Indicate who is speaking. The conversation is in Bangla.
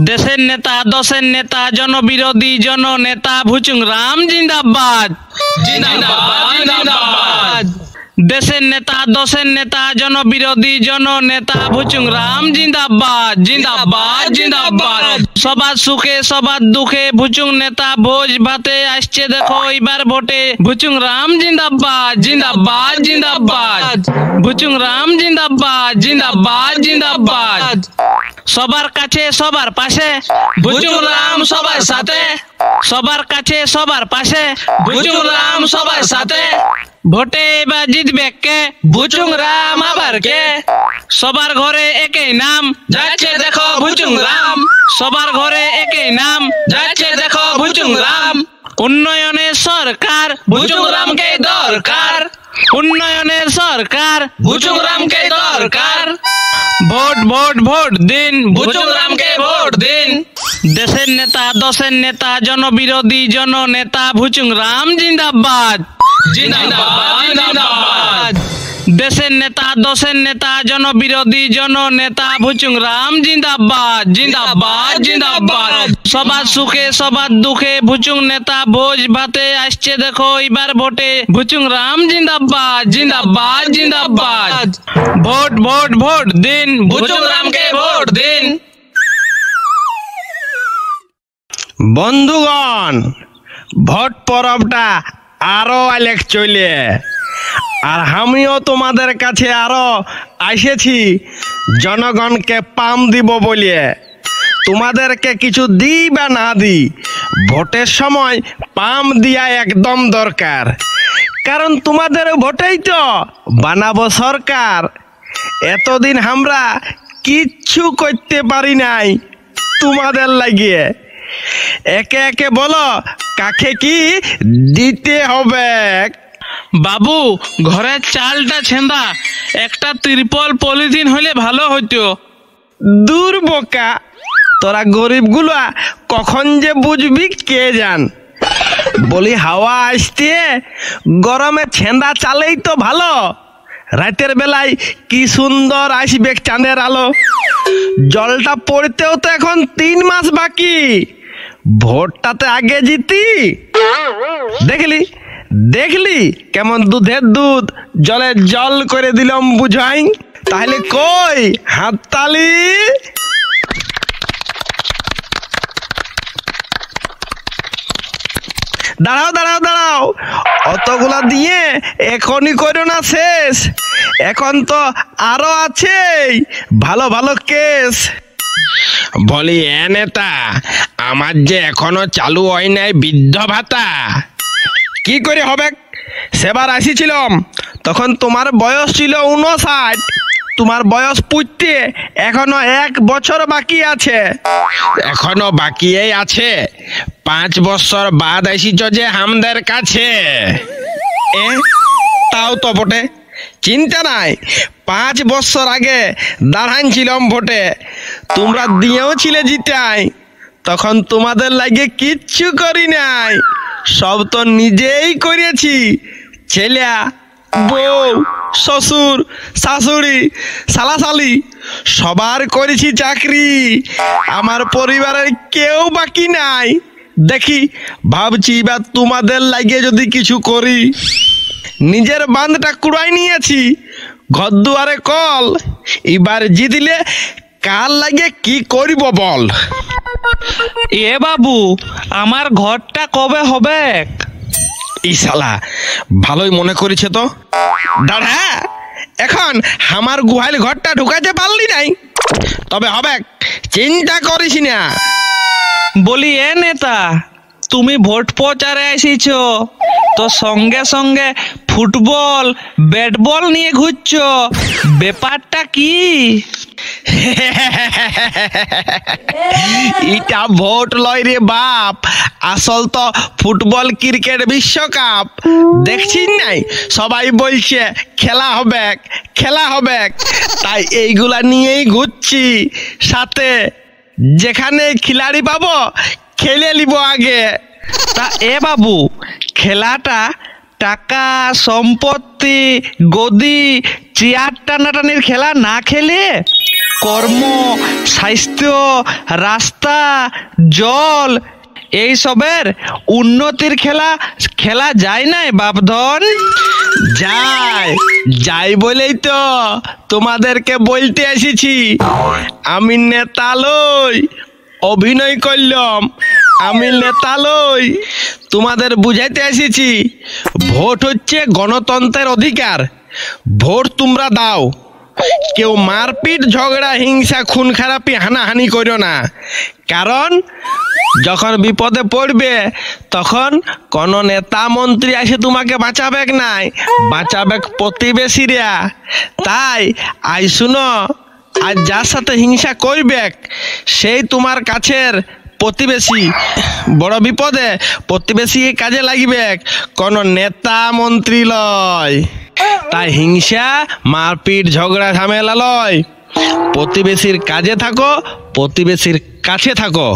Speaker 1: দেশের নেতা দশের নেতা জনবিরোধী জননেতা ভুচুং রাম জিন্দাবাদ জিন্দাবাদ জিন্দাবাদ। দেশের নেতা দশের নেতা জনবিরোধী জননেতা ভুচুং রাম জিন্দাবাদ জিন্দাবাদ জিন্দাবাদ। সবার সুখে সবার দুঃখে ভুচুং নেতা ভোজ ভাতে আসছে দেখো এবার ভোটে ভুচুং রাম জিন্দাবাদ জিন্দাবাদ জিন্দাবাদ। ভুচুং রাম জিন্দাবাদ জিন্দাবাদ জিন্দাবাদ। সবার কাছে সবার পাশে ভুচুং রাম সবার সাথে, সবার কাছে সবার পাশে ভুচুং রাম সবার সাথে। ভোটে এবার জিতবে কে ভুচুং রাম আবার কে। সবার ঘরে একই নাম যাচ্ছে দেখো ভুচুং রাম, সবার ঘরে একই নাম যাচ্ছে দেখো ভুচুং রাম। উন্নয়নের সরকার ভুচুং রামকে দরকার, উন্নয়নের সরকার ভুচুং রামকে দরকার। ভোট ভোট ভোট দিন ভুচুং রামকে ভোট দিন। দেশের নেতা দশের নেতা জনবিরোধী জননেতা ভুচুং রাম জিন্দাবাদ জিন্দাবাদ জিন্দাবাদ। দেশের নেতা দশের নেতা জনবিরোধী জননেতা ভুচুং রাম জিন্দাবাদ জিন্দাবাদ জিন্দাবাদ। সবার সুখে সবার দুঃখে ভুচুং নেতা ভোজ ভাতে আসছে দেখো এবার ভোটে ভুচুং রাম জিন্দাবাদ জিন্দাবাদ জিন্দাবাদ। ভোট ভোট ভোট দিন ভুচুং রামকে ভোট দিন।
Speaker 2: বন্ধুগণ, ভোট পরবটা আরো আলেক চলে, আর আমিও তোমাদের কাছে আরো এসেছি জনগণকে পাম দিব বলে। তোমাদেরকে কিছু দিই বা না দিই, ভোটের সময় পাম দিয়া একদম দরকার, কারণ তোমাদের ভোটেই তো বানাবো সরকার। এতদিন আমরা কিচ্ছু করতে পারি নাই তোমাদের লাগিয়ে। একে একে বলো কাকে কি দিতে হবে।
Speaker 1: বাবু, ঘরের চালটা ছেঁদা, একটা ত্রিপল পলিথিন হলে ভালো হতো।
Speaker 2: দূর বোকা, তোরা গরিবগুলা কখন যে বুঝবি কে জান। বলি হাওয়া আসতে গরমে ছেঁদা চালেই তো ভালো। রাতের বেলায় কি সুন্দর আসবে চাঁদের আলো। জলটা পড়তেও তো এখন 3 মাস বাকি। ভোটটাতে আগে জিতি। দেখলি দেখলি কেমন দুধের দুধ জলে জল করে দিলাম বুঝাই। তাহলে কই হাততালি। দাঁড়াও দাঁড়াও দাঁড়াও, অতগুলা দিয়ে এখনই করো না শেষ। এখন তো আরো আছে ভালো ভালো কেস। বলি এ নেতা, আমার যে এখনো চালু হয় নাই বৃদ্ধ ভাতা, কি করে হবে? সেবার আসিছিলাম তখন তোমার বয়স ছিল 59। তোমার বয়স পুজতে এখনো 1 বছর বাকি আছে। এখনো বাকিই আছে। 5 বছর বাদ আসিছ যে আমাদের কাছে। তাও তো বটে, চিন্তা নাই। 5 বছর আগে দাঁড়ানছিলাম ভোটে, তোমরা দিয়েও ছিলে জিতাই। তখন তোমাদের লাগে কিচ্ছু করি নাই, সব তো নিজেই করেছি। ছেলে, বউ, শ্বশুর, শাশুড়ি, শালাশালি সবার করেছি চাকরি। আমার পরিবারের কেউ বাকি নাই। দেখি ভাবছি এবার তোমাদের লাগিয়ে যদি কিছু করি। নিজের বাঁধটা কুড়াই নিয়েছি, ঘর দুয়ারে কল। এবার জিতলে কার লাগে কি করিব বল।
Speaker 1: এ বাবু, আমার ঘরটা কবে হবে?
Speaker 2: এই শালা ভালোই মনে করেছে তো। দাঁড়া, এখন আমার গুহাল ঘরটা ঢুকাতে পারলি নাই, তবে হবে, চিন্তা করিস না।
Speaker 1: বলি এ নেতা, তুমি ভোট প্রচারে এসেছ তো সঙ্গে সঙ্গে ফুটবল ব্যাট বল নিয়ে ঘুরছো, ব্যাপারটা কি?
Speaker 2: এটা ভোট লয় রে বাপ, আসল তো ফুটবল ক্রিকেট বিশ্বকাপ। দেখছিস নাই সবাই বলছে খেলা হবে খেলা হবে, তাই এইগুলা নিয়েই ঘুরছি। সাথে যেখানে খিলাড়ি পাবো খেলে নিব আগে।
Speaker 1: তা এ বাবু, খেলাটা টাকা সম্পত্তি গদি চেয়ার টানাটানির খেলা না খেলে কর্ম, স্বাস্থ্য, রাস্তা, জল এইসবের উন্নতির খেলা যায় নাই বাপধন?
Speaker 2: যাই বলেই তো তোমাদেরকে বলতে এসেছি। আমি নেতা লই, অভিনয় করলাম আমি নেতা লই। তোমাদের বুঝাইতে এসেছি ভোট হচ্ছে গণতন্ত্রের অধিকার। ভোট তোমরা দাও, কেউ মারপিট, ঝগড়া, হিংসা, খুন খারাপি, হানাহানি করো না। কারণ যখন বিপদে পড়বে তখন কোন নেতা মন্ত্রী এসে তোমাকে বাঁচাবে নাই, বাঁচাবে প্রতিবেশীরা। তাই আই শুনো, আর যার সাথে হিংসা করবে সেই তোমার কাছের প্রতিবেশী। বড় বিপদে প্রতিবেশী কাজে লাগবে, কোন নেতা মন্ত্রী লয়। তাই হিংসা, মারপিট, ঝগড়া, ঝামেলা লয়। প্রতিবেশীর কাজে থাকো, প্রতিবেশীর কাছে থাকো।